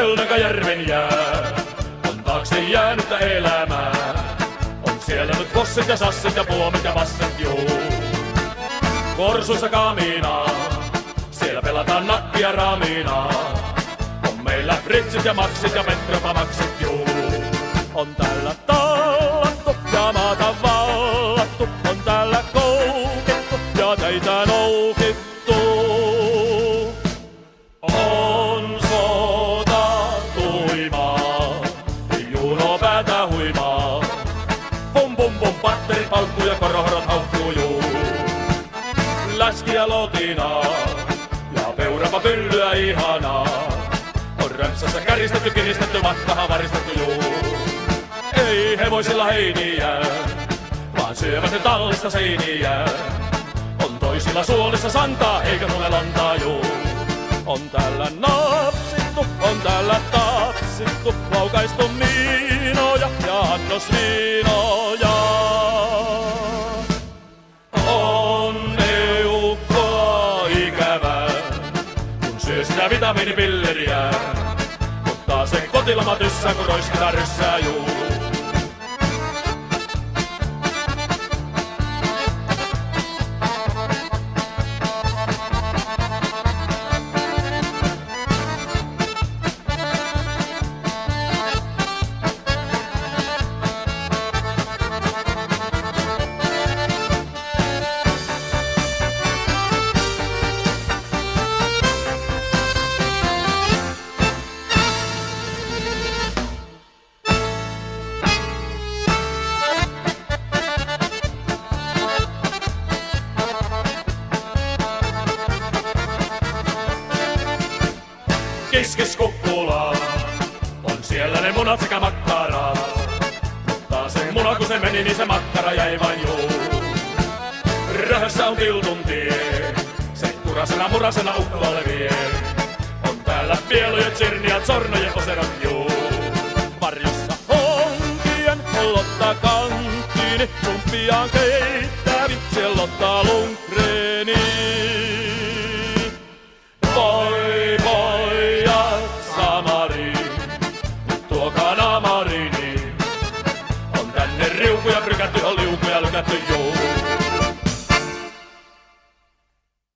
Pelnakajärven jää on taakse jäänyttä elämää. On siellä nyt bossit ja sassit ja puomit ja vasset juu. Korsuissa kaminaa, siellä pelataan nakkia raminaa. On meillä fritsit ja maksit ja petropamaksit juu. On täällä tallattu ja maata vallattu. On täällä koukittu ja teitä noukittu. On sota tuimaa, juno päätä huimaa. Pum pum pum, patterit paukkuu ja korohorot haukkuu juu. Läski ja lotinaa ja peurapa pyllyä ihanaa. On rämpsässä käristetty, kiristetty, matkaha varistettu juu. Ei hevosilla heiniä, vaan syövät ne tallista seiniä. On toisilla suolissa santaa, eikä tule lantaa juu. On täällä napsittu, on täällä tapsittu, laukaistu miinoja ja annosviinoja. On eukkoa ikävää, kun syö sitä vitamiinipilleriä. Mutta se kotilama tyssää, kun roiskitaan ryssää juu. Kiskis kukkulaa, on siellä ne munat sekä makkaraa. Mutta se muna kun se meni, niin se makkara jäi vain juu. Röhössä on tiltun tie, se kurasena murasena ukkoalle vie. On täällä pieluja, tsirniat, sornojen oserat juu. Varjossa honkien lotta kanttiini, sumpiaan keittävi, siellä ottaa Lundgreni. Tuokaa naamariini, on tänne riukuja, prykätty, on liukuja, lykätty juu.